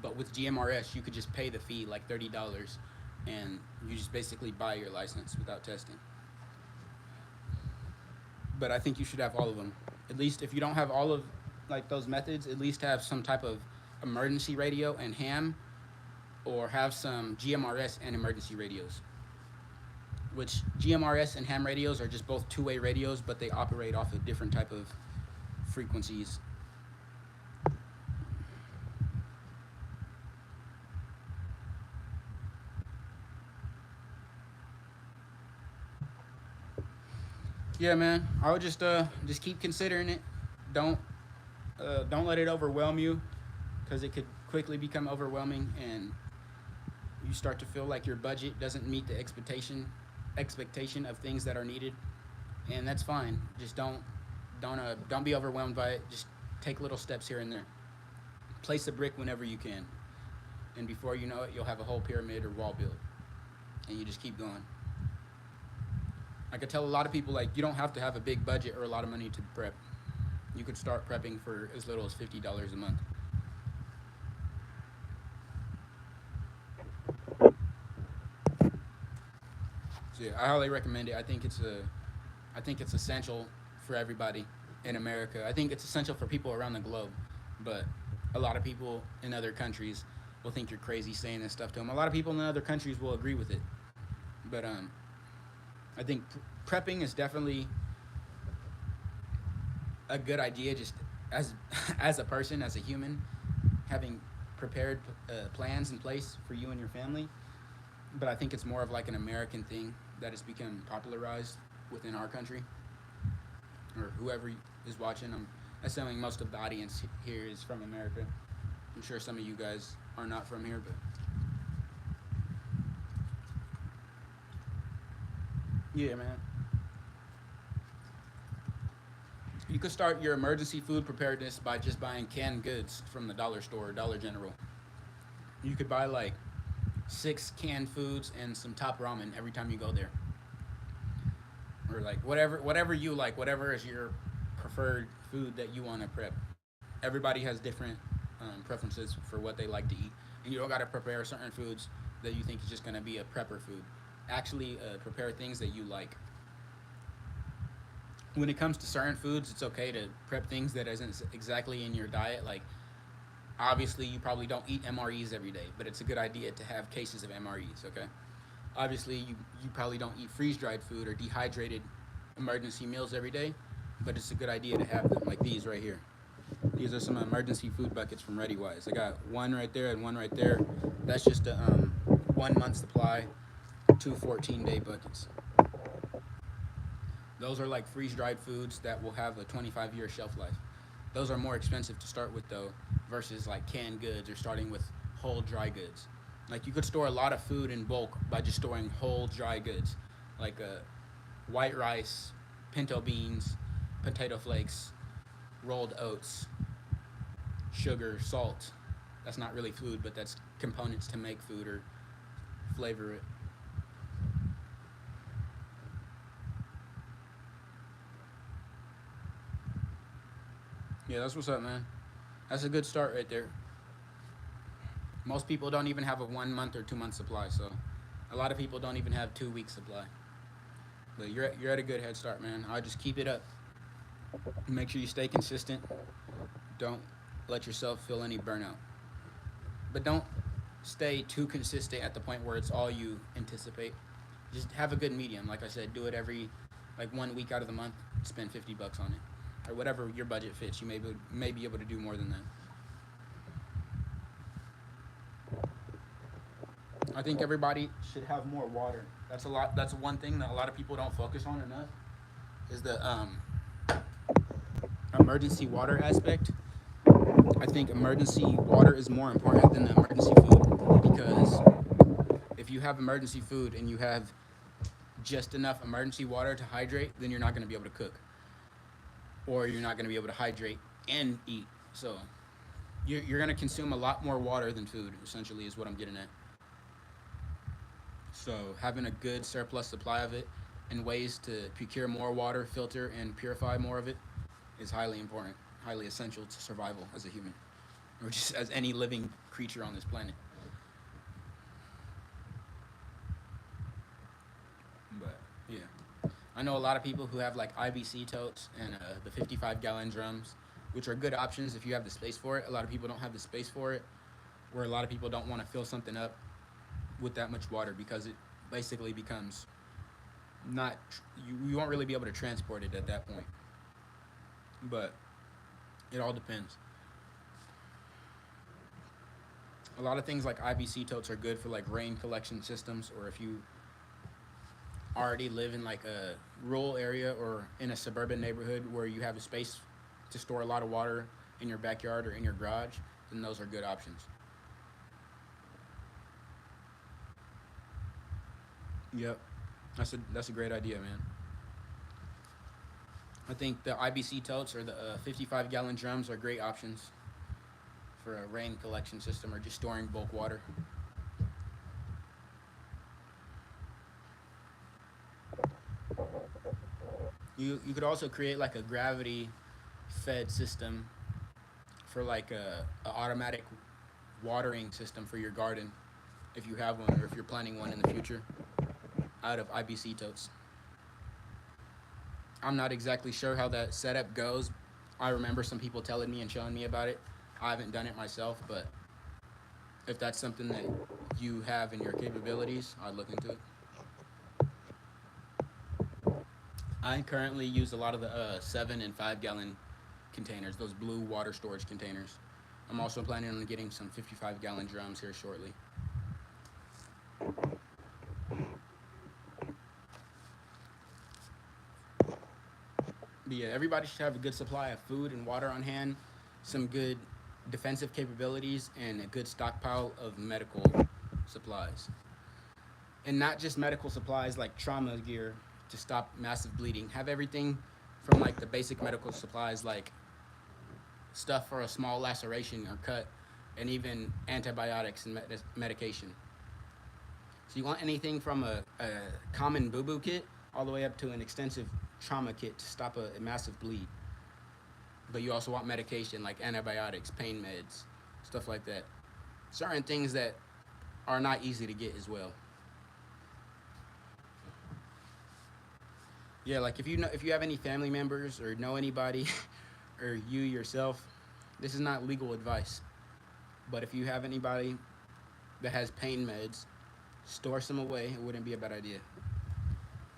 But with GMRS, you could just pay the fee, like $30, and you just basically buy your license without testing. But I think you should have all of them. At least if you don't have all of those methods, at least have some type of emergency radio and ham, or have some GMRS and emergency radios. Which GMRS and ham radios are just both 2-way radios, but they operate off of different type of frequencies. Yeah, man. I would just keep considering it. Don't let it overwhelm you, because it could quickly become overwhelming, and you start to feel like your budget doesn't meet the expectation of things that are needed, and that's fine. Just don't be overwhelmed by it. Just take little steps here and there. Place a brick whenever you can, and before you know it, you'll have a whole pyramid or wall built, and you just keep going. I could tell a lot of people, like, you don't have to have a big budget or a lot of money to prep. You could start prepping for as little as $50 a month. So yeah, I highly recommend it. I think it's essential for everybody in America. I think it's essential for people around the globe, but a lot of people in other countries will think you're crazy saying this stuff to them. A lot of people in other countries will agree with it, but I think prepping is definitely a good idea. Just as as a person, as a human, having prepared plans in place for you and your family. But I think it's more of like an American thing that has become popularized within our country, or whoever is watching. I'm assuming most of the audience here is from America. I'm sure some of you guys are not from here, but yeah, man. You could start your emergency food preparedness by just buying canned goods from the dollar store or Dollar General. You could buy like 6 canned foods and some top ramen every time you go there, or like whatever you like, whatever is your preferred food that you want to prep. Everybody has different preferences for what they like to eat, and you don't got to prepare certain foods that you think is just going to be a prepper food. Actually, prepare things that you like. When it comes to certain foods, it's okay to prep things that isn't exactly in your diet. Like, obviously, you probably don't eat MREs every day, but it's a good idea to have cases of MREs, okay? Obviously, you probably don't eat freeze-dried food or dehydrated emergency meals every day, but it's a good idea to have them, like these right here. These are some emergency food buckets from ReadyWise. I got one right there and one right there. That's just a 1 month supply, 2 14-day buckets. Those are like freeze-dried foods that will have a 25-year shelf life. Those are more expensive to start with, though, versus like canned goods or starting with whole dry goods. Like, you could store a lot of food in bulk by just storing whole dry goods, like white rice, pinto beans, potato flakes, rolled oats, sugar, salt. That's not really food, but that's components to make food or flavor it. Yeah, that's what's up, man. That's a good start right there. Most people don't even have a 1 month or 2 month supply, so a lot of people don't even have 2 week supply. But you're at a good head start, man. I'll just keep it up. Make sure you stay consistent. Don't let yourself feel any burnout. But don't stay too consistent at the point where it's all you anticipate. Just have a good medium. Like I said, do it every like 1 week out of the month. Spend $50 on it, or whatever your budget fits. You may be able to do more than that. I think everybody should have more water. That's one thing that a lot of people don't focus on enough. Is the emergency water aspect. I think emergency water is more important than the emergency food, because if you have emergency food and you have just enough emergency water to hydrate, then you're not going to be able to cook, or you're not going to be able to hydrate and eat. So you're going to consume a lot more water than food, essentially, is what I'm getting at. So having a good surplus supply of it and ways to procure more water, filter, and purify more of it is highly important, highly essential to survival as a human, or just as any living creature on this planet. But yeah, I know a lot of people who have like IBC totes and the 55-gallon drums, which are good options if you have the space for it. A lot of people don't have the space for it, where a lot of people don't want to fill something up with that much water, because it basically becomes not, you won't really be able to transport it at that point. But it all depends. A lot of things like IBC totes are good for like rain collection systems, or if you already live in like a rural area or in a suburban neighborhood where you have a space to store a lot of water in your backyard or in your garage, then those are good options. Yep, that's a great idea, man. I think the IBC totes or the 55-gallon drums are great options for a rain collection system or just storing bulk water. You could also create like a gravity fed system for like a automatic watering system for your garden if you have one or if you're planning one in the future out of IBC totes. I'm not exactly sure how that setup goes. I remember some people telling me and showing me about it. I haven't done it myself, but if that's something that you have in your capabilities, I'd look into it. I currently use a lot of the 7 and 5 gallon containers, those blue water storage containers. I'm also planning on getting some 55-gallon drums here shortly. But yeah, everybody should have a good supply of food and water on hand, some good defensive capabilities, and a good stockpile of medical supplies. And not just medical supplies like trauma gear to stop massive bleeding. Have everything from like the basic medical supplies like stuff for a small laceration or cut, and even antibiotics and medication. So you want anything from a common boo-boo kit all the way up to an extensive trauma kit to stop a massive bleed. But you also want medication like antibiotics, pain meds, stuff like that. Certain things that are not easy to get as well. Yeah, like if you have any family members or know anybody or you yourself, this is not legal advice. But if you have anybody that has pain meds, store some away. It wouldn't be a bad idea.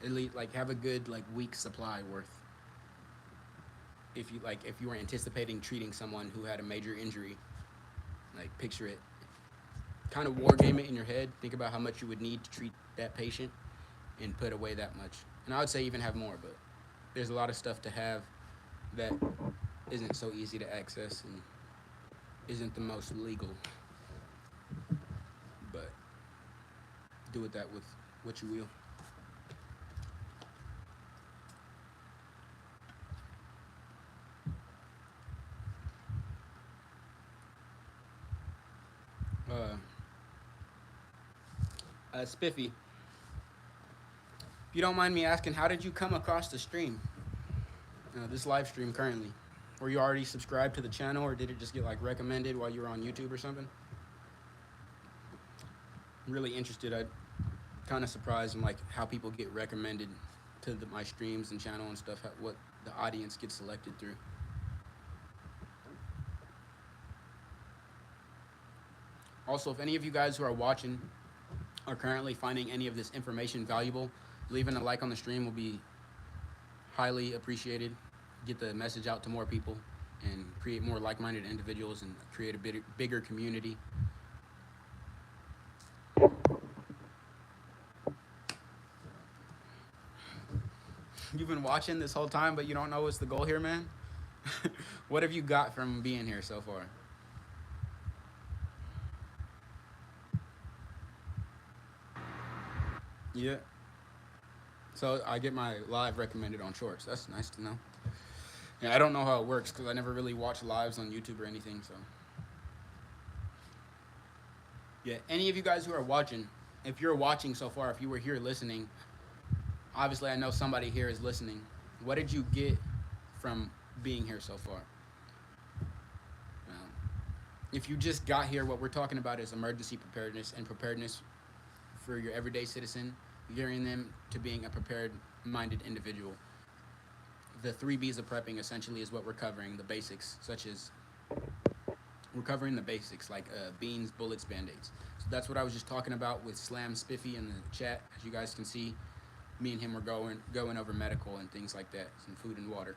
At least like have a good like week supply worth. If you were anticipating treating someone who had a major injury, like picture it, kind of war game it in your head. Think about how much you would need to treat that patient, and put away that much. And I would say even have more, but there's a lot of stuff to have that isn't so easy to access and isn't the most legal. But do with that with what you will. Uh, Spiffy, if you don't mind me asking, how did you come across the stream? This live stream currently. Were you already subscribed to the channel, or did it just get like recommended while you were on YouTube or something? I'm really interested. I kind of surprised in like how people get recommended to my streams and channel and stuff. What the audience gets selected through. Also, if any of you guys who are watching are currently finding any of this information valuable, leaving a like on the stream will be highly appreciated. Get the message out to more people and create more like-minded individuals and create a bigger community. You've been watching this whole time, but you don't know what's the goal here, man? What have you got from being here so far? Yeah. So I get my live recommended on shorts. That's nice to know. Yeah, I don't know how it works because I never really watch lives on YouTube or anything. So yeah, any of you guys who are watching, if you're watching so far, if you were here listening, obviously I know somebody here is listening. What did you get from being here so far? If you just got here, what we're talking about is emergency preparedness and preparedness for your everyday citizen, gearing them to being a prepared-minded individual. The 3B's of prepping essentially is what we're covering, the basics, such as we're covering the basics like beans, bullets, band-aids. So that's what I was just talking about with Slam Spiffy in the chat. As you guys can see, me and him were going over medical and things like that, some food and water.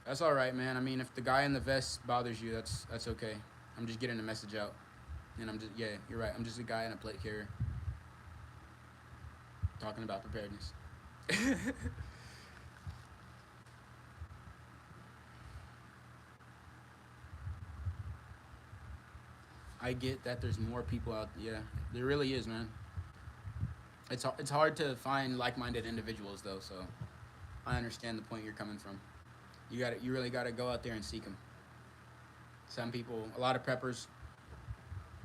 That's all right, man. I mean, if the guy in the vest bothers you, that's okay. I'm just getting a message out, and yeah, you're right. I'm just a guy in a plate carrier talking about preparedness. I get that there's more people out. Yeah, there really is, man. It's hard to find like-minded individuals though, so I understand the point you're coming from. You really got to go out there and seek them. Some people, a lot of preppers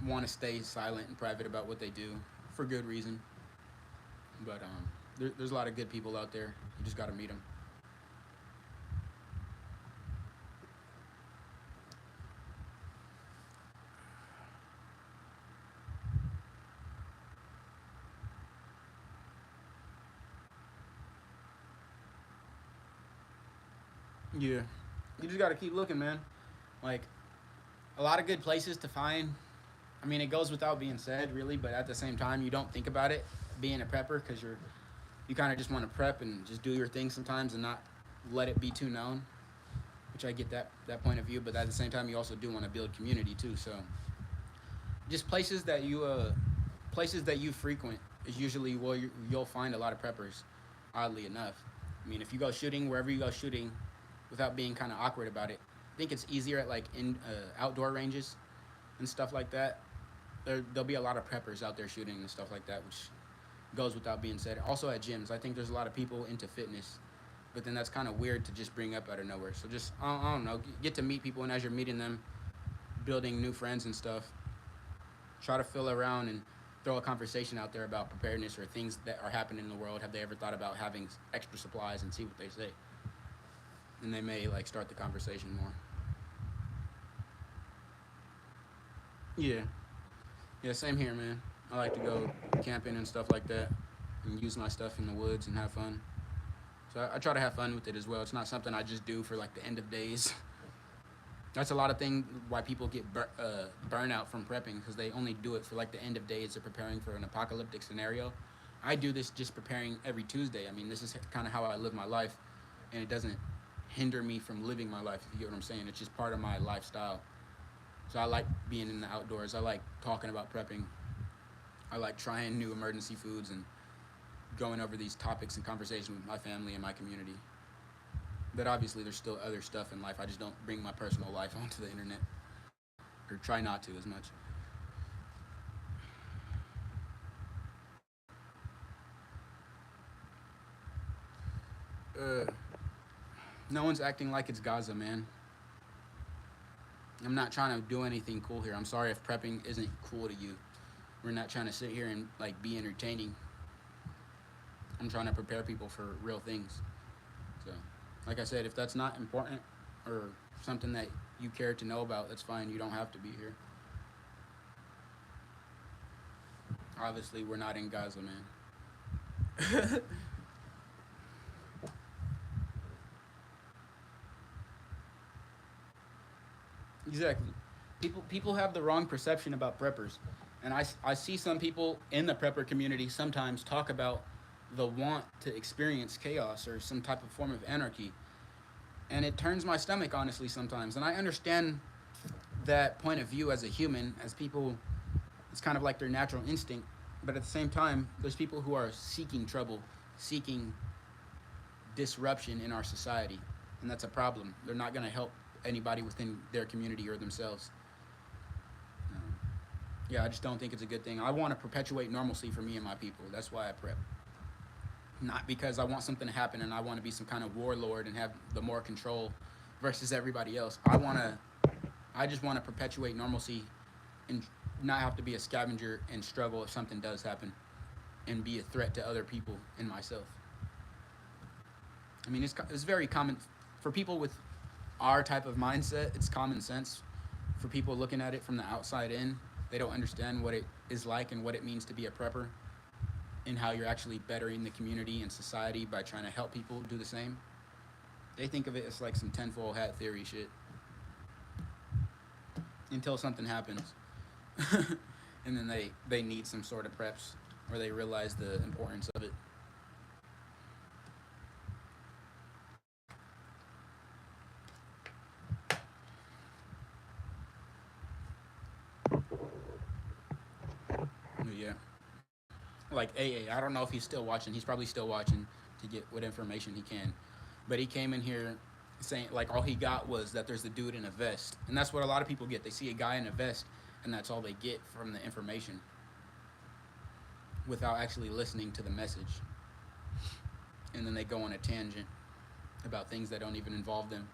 want to stay silent and private about what they do for good reason, but there's a lot of good people out there. You just got to meet them. Yeah, you just got to keep looking, man. Like a lot of good places to find. I mean, it goes without being said, really, but at the same time, you don't think about it being a prepper because you kind of just want to prep and just do your thing sometimes and not let it be too known. Which I get that point of view, but at the same time, you also do want to build community too. So just places that you frequent is usually where you'll find a lot of preppers. Oddly enough, I mean, if you go shooting wherever you go shooting, without being kind of awkward about it, I think it's easier at like in outdoor ranges and stuff like that. There'll be a lot of preppers out there shooting and stuff like that, which goes without being said. Also at gyms, I think there's a lot of people into fitness, but then that's kind of weird to just bring up out of nowhere. So just I don't know, get to meet people, and as you're meeting them, building new friends and stuff, try to fill around and throw a conversation out there about preparedness or things that are happening in the world. Have they ever thought about having extra supplies and see what they say? And they may like start the conversation more. Yeah, yeah, same here, man. I like to go camping and stuff like that, and use my stuff in the woods and have fun. So I try to have fun with it as well. It's not something I just do for like the end of days. That's a lot of thing why people get burnout from prepping because they only do it for like the end of days. They're preparing for an apocalyptic scenario. I do this just preparing every Tuesday. I mean, this is kind of how I live my life, and it doesn't hinder me from living my life. If you get what I'm saying, it's just part of my lifestyle. So I like being in the outdoors. I like talking about prepping. I like trying new emergency foods and going over these topics and conversation with my family and my community. But obviously, there's still other stuff in life. I just don't bring my personal life onto the internet, or try not to as much. Uh, no one's acting like it's Gaza, man. I'm not trying to do anything cool here. I'm sorry if prepping isn't cool to you. We're not trying to sit here and like be entertaining. I'm trying to prepare people for real things. So, like I said, if that's not important or something that you care to know about, that's fine. You don't have to be here. Obviously, we're not in Gaza, man. Exactly. People have the wrong perception about preppers, and I see some people in the prepper community sometimes talk about the want to experience chaos or some type of form of anarchy, and it turns my stomach honestly sometimes. And I understand that point of view as a human, as people, it's kind of like their natural instinct. But at the same time, there's people who are seeking trouble, seeking disruption in our society, and that's a problem. They're not going to help anybody within their community or themselves. Um, yeah, I just don't think it's a good thing. I want to perpetuate normalcy for me and my people. That's why I prep. Not because I want something to happen and I want to be some kind of warlord and have the more control versus everybody else. I just want to perpetuate normalcy and not have to be a scavenger and struggle if something does happen and be a threat to other people and myself. I mean, it's very common for people with our type of mindset. It's common sense for people looking at it from the outside in. They don't understand what it is like and what it means to be a prepper and how you're actually bettering the community and society by trying to help people do the same. They think of it as like some tinfoil hat theory shit until something happens. And then they need some sort of preps or they realize the importance of it. But yeah. Like AA, I don't know if he's still watching. He's probably still watching to get what information he can. But he came in here saying like all he got was that there's a dude in a vest. And that's what a lot of people get. They see a guy in a vest and that's all they get from the information without actually listening to the message. And then they go on a tangent about things that don't even involve them.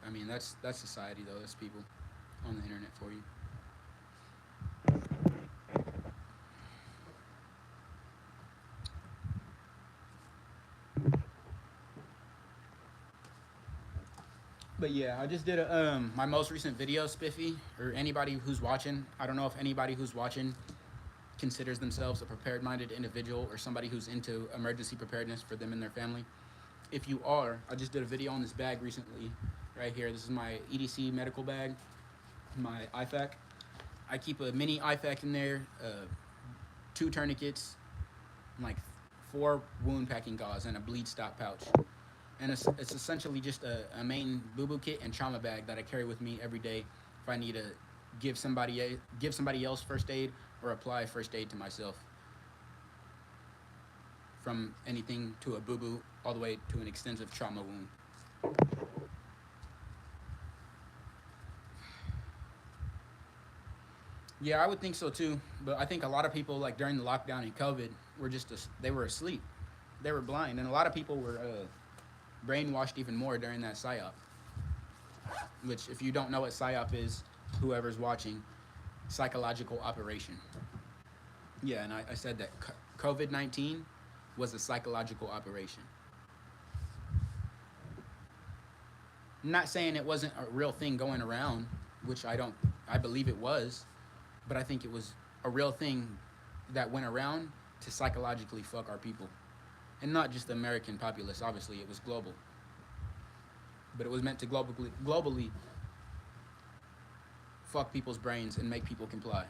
I mean, that's society though. That's people on the internet for you. But yeah, I just did my most recent video, Spiffy, or anybody who's watching. I don't know if anybody who's watching considers themselves a prepared-minded individual or somebody who's into emergency preparedness for them and their family. If you are, I just did a video on this bag recently, right here. This is my EDC medical bag, my IFAC. I keep a mini IFAC in there, 2 tourniquets, like 4 wound packing gauze, and a bleed stop pouch. And it's essentially just a main boo-boo kit and trauma bag that I carry with me every day if I need to give somebody else first aid or apply first aid to myself. From anything to a boo-boo all the way to an extensive trauma wound. Yeah, I would think so too. But I think a lot of people, like during the lockdown and COVID, they were asleep, they were blind, and a lot of people were brainwashed even more during that psyop. Which, if you don't know what psyop is, whoever's watching, psychological operation. Yeah, and I said that COVID-19 was a psychological operation. I'm not saying it wasn't a real thing going around, which I believe it was, but I think it was a real thing that went around to psychologically fuck our people. And not just the American populace, obviously, it was global. But it was meant to globally fuck people's brains and make people comply.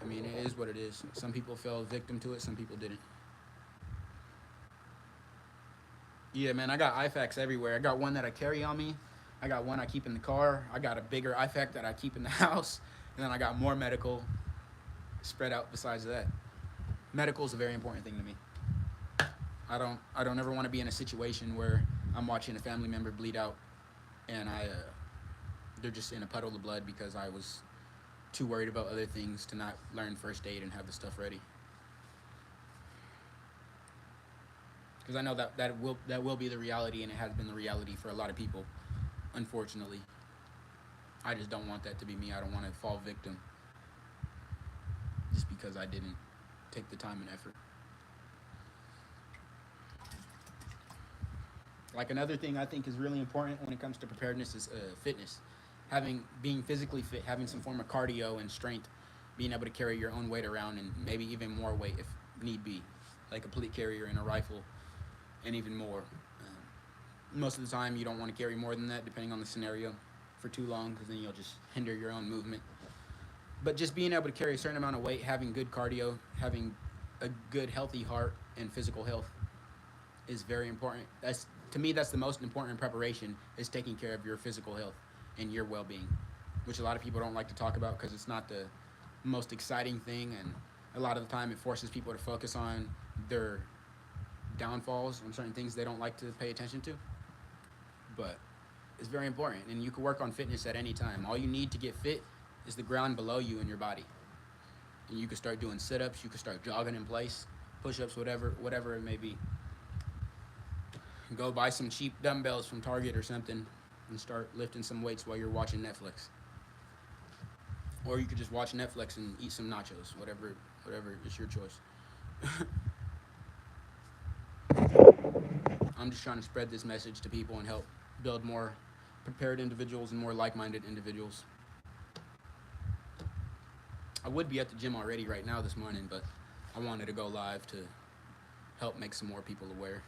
I mean, it is what it is. Some people fell victim to it, some people didn't. Yeah, man, I got IFACs everywhere. I got one that I carry on me. I got one I keep in the car. I got a bigger IFAC that I keep in the house. And then I got more medical spread out besides that. Medical is a very important thing to me. I don't ever want to be in a situation where I'm watching a family member bleed out and they're just in a puddle of blood because I was too worried about other things to not learn first aid and have the stuff ready. Because I know that will be the reality, and it has been the reality for a lot of people, unfortunately. I just don't want that to be me. I don't want to fall victim just because I didn't take the time and effort. Like, another thing I think is really important when it comes to preparedness is fitness. Being physically fit, having some form of cardio and strength, being able to carry your own weight around, and maybe even more weight if need be, like a plate carrier and a rifle, and even more. Most of the time you don't want to carry more than that, depending on the scenario, for too long, because then you'll just hinder your own movement. But just being able to carry a certain amount of weight, having good cardio, having a good healthy heart and physical health is very important. To me, that's the most important preparation, is taking care of your physical health and your well-being, which a lot of people don't like to talk about because it's not the most exciting thing, and a lot of the time it forces people to focus on their downfalls and certain things they don't like to pay attention to. But it's very important, and you can work on fitness at any time. All you need to get fit is the ground below you in your body. And you can start doing sit-ups, you can start jogging in place, push-ups, whatever it may be. Go buy some cheap dumbbells from Target or something and start lifting some weights while you're watching Netflix. Or you could just watch Netflix and eat some nachos, whatever is your choice. I'm just trying to spread this message to people and help build more prepared individuals and more like-minded individuals. I would be at the gym already right now this morning, but I wanted to go live to help make some more people aware.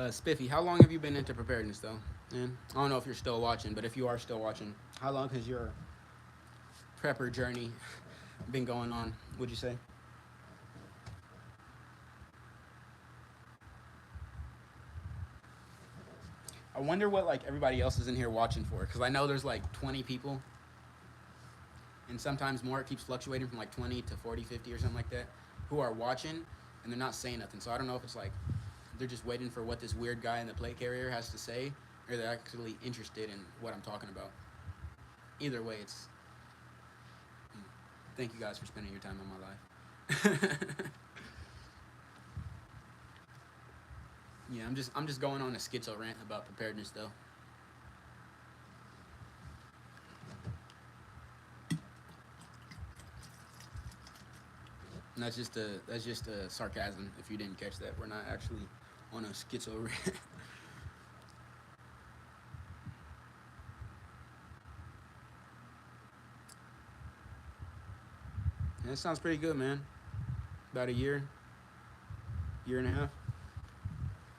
Spiffy, how long have you been into preparedness, though? Man, I don't know if you're still watching, but if you are still watching, how long has your prepper journey been going on, would you say? I wonder what, like, everybody else is in here watching for, because I know there's like 20 people. and sometimes more. It keeps fluctuating from like 20 to 40, 50 or something like that, who are watching and they're not saying nothing. So I don't know if it's like they're just waiting for what this weird guy in the plate carrier has to say, or they're actually interested in what I'm talking about. Either way, it's thank you guys for spending your time on my life. Yeah, I'm just going on a schizo rant about preparedness though. And that's just a sarcasm. If you didn't catch that, we're not actually on a schizo rant. Yeah, that sounds pretty good, man. About a year and a half.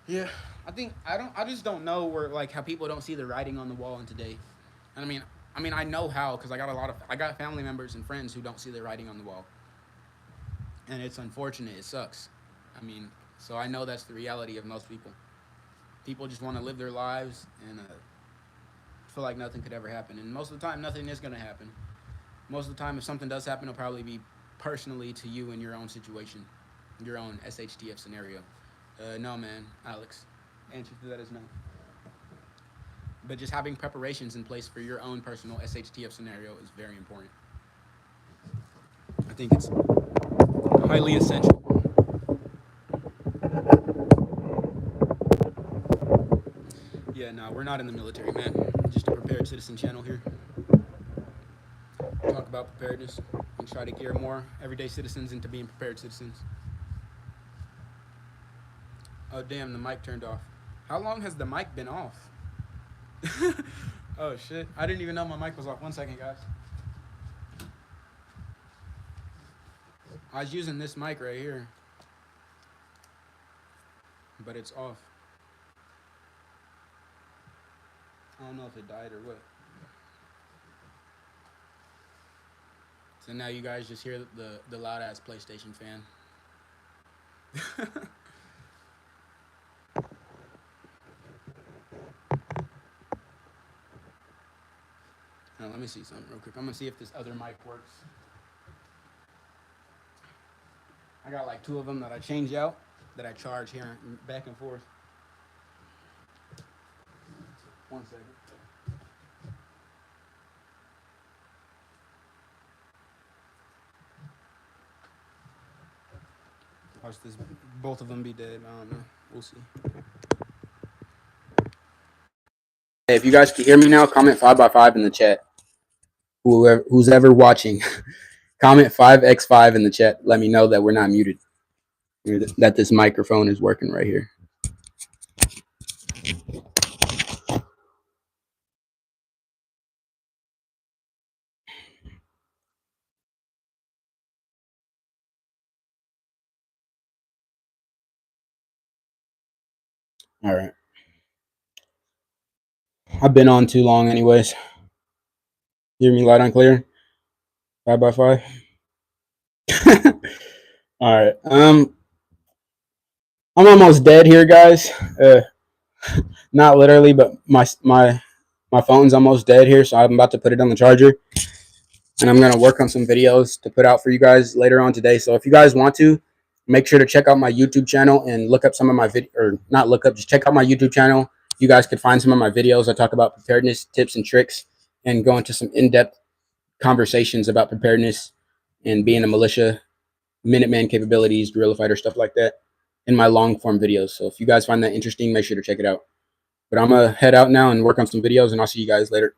Yeah, I just don't know where like how people don't see the writing on the wall in today. And I know how because I got family members and friends who don't see the writing on the wall, and it's unfortunate. It sucks. I mean, so I know that's the reality of most people. People just want to live their lives and feel like nothing could ever happen. And most of the time, nothing is gonna happen. Most of the time, if something does happen, it'll probably be personally to you in your own situation, your own SHTF scenario. No, man, Alex. Answer to that is no. But just having preparations in place for your own personal SHTF scenario is very important. I think it's highly essential. Yeah, no, we're not in the military, man. Just a prepared citizen channel here. Talk about preparedness and try to gear more everyday citizens into being prepared citizens. Oh, damn, the mic turned off. How long has the mic been off? Oh, shit. I didn't even know my mic was off. 1 second, guys. I was using this mic right here, but it's off. I don't know if it died or what. So now you guys just hear the loud ass PlayStation fan. Now, let me see something real quick. I'm gonna see if this other mic works. I got like 2 of them that I change out, that I charge here back and forth. 1 second. Watch this, both of them be dead. I don't know. We'll see. Hey, if you guys can hear me now, comment 5x5 in the chat. Who's ever watching, comment 5x5 in the chat. Let me know that we're not muted. That this microphone is working right here. All right. I've been on too long anyways. Hear me loud and clear? 5x5. All right. I'm almost dead here, guys. Not literally, but my phone's almost dead here, so I'm about to put it on the charger. And I'm gonna work on some videos to put out for you guys later on today. So if you guys want to, make sure to check out my YouTube channel and look up some of my or not look up, just check out my YouTube channel. You guys could find some of my videos. I talk about preparedness tips and tricks and go into some in-depth conversations about preparedness and being a militia, Minuteman capabilities, guerrilla fighter, stuff like that in my long form videos. So if you guys find that interesting, make sure to check it out. But I'm gonna head out now and work on some videos, and I'll see you guys later.